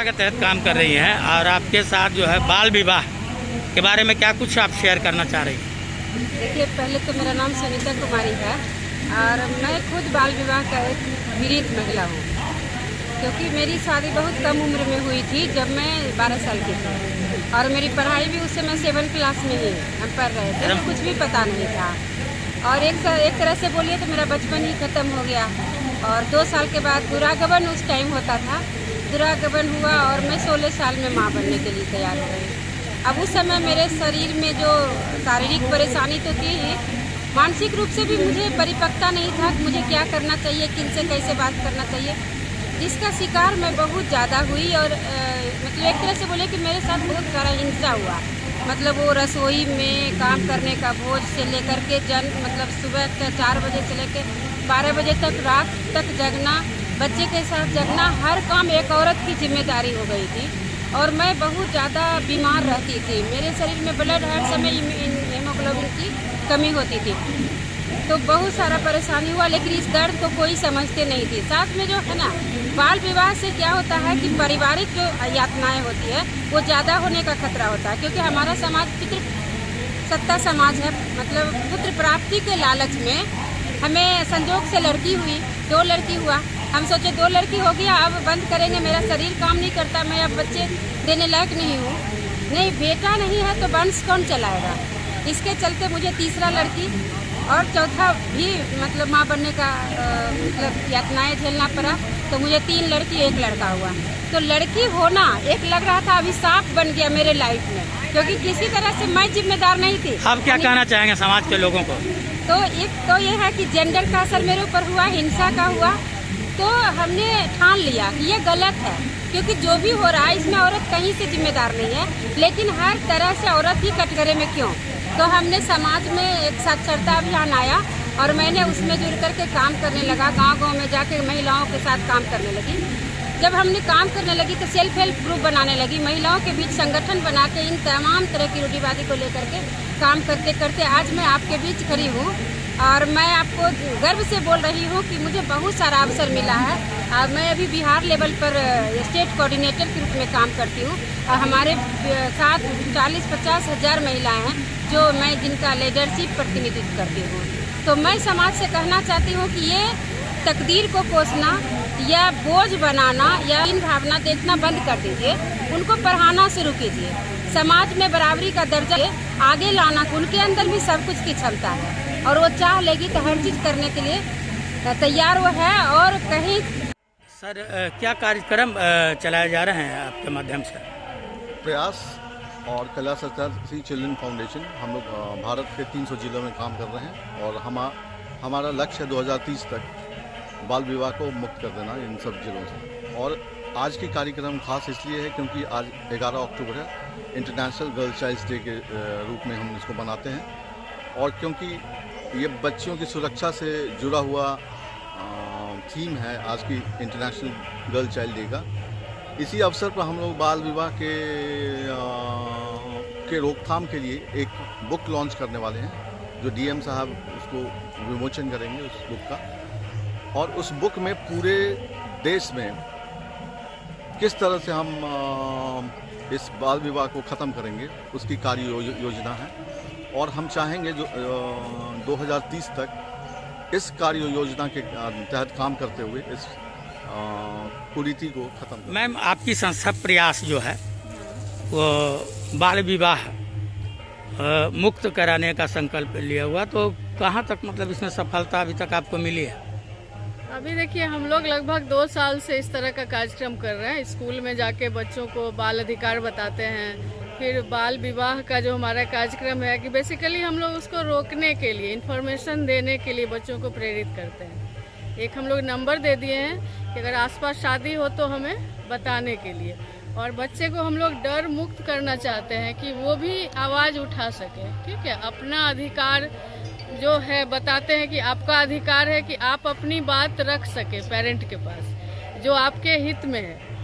के तहत काम कर रही हैं और आपके साथ जो है बाल विवाह के बारे में क्या कुछ आप शेयर करना चाह रही हैं? देखिए, पहले तो मेरा नाम सुनीता कुमारी है और मैं खुद बाल विवाह का एक पीड़ित महिला हूँ, क्योंकि मेरी शादी बहुत कम उम्र में हुई थी जब मैं 12 साल की थी और मेरी पढ़ाई भी उस समय 7 क्लास में ही हम पढ़ रहे थे, तो कुछ भी पता नहीं था। और एक तरह से बोलिए तो मेरा बचपन ही ख़त्म हो गया। और 2 साल के बाद दुरागमन उस टाइम होता था, दुरागमन हुआ और मैं 16 साल में माँ बनने के लिए तैयार हो गई। अब उस समय मेरे शरीर में जो शारीरिक परेशानी तो थी ही, मानसिक रूप से भी मुझे परिपक्वता नहीं था कि मुझे क्या करना चाहिए, किनसे कैसे बात करना चाहिए, जिसका शिकार मैं बहुत ज़्यादा हुई। और मतलब एक तरह से बोले कि मेरे साथ बहुत सारा हिंसा हुआ। मतलब वो रसोई में काम करने का बोझ से लेकर के मतलब सुबह 4 बजे से लेकर 12 बजे तक रात तक जगना, बच्चे के साथ जगना, हर काम एक औरत की जिम्मेदारी हो गई थी। और मैं बहुत ज़्यादा बीमार रहती थी, मेरे शरीर में ब्लड हर समय हीमोग्लोबिन की कमी होती थी, तो बहुत सारा परेशानी हुआ। लेकिन इस दर्द को कोई समझते नहीं थी। साथ में जो है ना, बाल विवाह से क्या होता है कि पारिवारिक जो यातनाएं होती है वो ज़्यादा होने का खतरा होता है, क्योंकि हमारा समाज पितृ सत्ता समाज है। मतलब पुत्र प्राप्ति के लालच में हमें संजोग से लड़की हुई, 2 लड़की हुआ, हम सोचे 2 लड़की हो गया, अब बंद करेंगे, मेरा शरीर काम नहीं करता, मैं अब बच्चे देने लायक नहीं हूँ, नहीं बेटा नहीं है तो वंश कौन चलाएगा। इसके चलते मुझे तीसरा लड़की और चौथा भी मतलब माँ बनने का मतलब यातनाएं झेलना पड़ा। तो मुझे 3 लड़की 1 लड़का हुआ। तो लड़की होना एक लग रहा था अभिशाप बन गया मेरे लाइफ में, क्योंकि किसी तरह से मैं जिम्मेदार नहीं थी। आप क्या कहना चाहेंगे समाज के लोगों को? तो एक तो ये है कि जेंडर का असर मेरे ऊपर हुआ, हिंसा का हुआ, तो हमने ठान लिया कि ये गलत है, क्योंकि जो भी हो रहा है इसमें औरत कहीं से जिम्मेदार नहीं है, लेकिन हर तरह से औरत ही कटघरे में क्यों। तो हमने समाज में एक साक्षरता अभियान आया और मैंने उसमें जुड़ करके काम करने लगा, गांव-गांव में जाके महिलाओं के साथ काम करने लगी। जब हमने काम करने लगी तो सेल्फ हेल्प ग्रुप बनाने लगी, महिलाओं के बीच संगठन बना के इन तमाम तरह की रूढ़िवादी को लेकर के काम करते करते आज मैं आपके बीच खड़ी हूँ। और मैं आपको गर्व से बोल रही हूँ कि मुझे बहुत सारा अवसर मिला है। मैं अभी बिहार लेवल पर स्टेट कोऑर्डिनेटर के रूप में काम करती हूँ और हमारे साथ 40-50 हज़ार महिलाएं हैं जो मैं जिनका लीडरशिप प्रतिनिधित्व करती हूँ। तो मैं समाज से कहना चाहती हूँ कि ये तकदीर को कोसना या बोझ बनाना या इन भावना देखना बंद कर दीजिए, उनको पढ़ाना शुरू कीजिए। समाज में बराबरी का दर्जा आगे लाना, उनके अंदर भी सब कुछ की क्षमता है और वो चाह लेगी तो हर चीज़ करने के लिए तैयार वो है। और कहीं सर क्या कार्यक्रम चलाए जा रहे हैं आपके माध्यम से? प्रयास और कैलाश आचार्य चिल्ड्रन फाउंडेशन हम लोग भारत के 300 जिलों में काम कर रहे हैं और हमारा लक्ष्य है 2030 तक बाल विवाह को मुक्त कर देना इन सब जिलों से। और आज की कार्यक्रम खास इसलिए है क्योंकि आज 11 अक्टूबर है, इंटरनेशनल गर्ल चाइल्ड डे के रूप में हम इसको मनाते हैं। और क्योंकि ये बच्चियों की सुरक्षा से जुड़ा हुआ थीम है आज की इंटरनेशनल गर्ल चाइल्ड डे का, इसी अवसर पर हम लोग बाल विवाह के रोकथाम के लिए एक बुक लॉन्च करने वाले हैं, जो डीएम साहब उसको विमोचन करेंगे उस बुक का। और उस बुक में पूरे देश में किस तरह से हम इस बाल विवाह को ख़त्म करेंगे उसकी कार्य योजना है। और हम चाहेंगे जो 2030 तक इस कार्य योजना के तहत काम करते हुए इस कुरीति को ख़त्म। मैम, आपकी संस्था प्रयास जो है वो बाल विवाह मुक्त कराने का संकल्प लिया हुआ, तो कहाँ तक मतलब इसमें सफलता अभी तक आपको मिली है? अभी देखिए हम लोग लगभग 2 साल से इस तरह का कार्यक्रम कर रहे हैं। स्कूल में जाके बच्चों को बाल अधिकार बताते हैं, फिर बाल विवाह का जो हमारा कार्यक्रम है कि बेसिकली हम लोग उसको रोकने के लिए, इन्फॉर्मेशन देने के लिए बच्चों को प्रेरित करते हैं। एक हम लोग नंबर दे दिए हैं कि अगर आसपास शादी हो तो हमें बताने के लिए, और बच्चे को हम लोग डर मुक्त करना चाहते हैं कि वो भी आवाज़ उठा सके। ठीक है, अपना अधिकार जो है बताते हैं कि आपका अधिकार है कि आप अपनी बात रख सके पेरेंट के पास, जो आपके हित में है।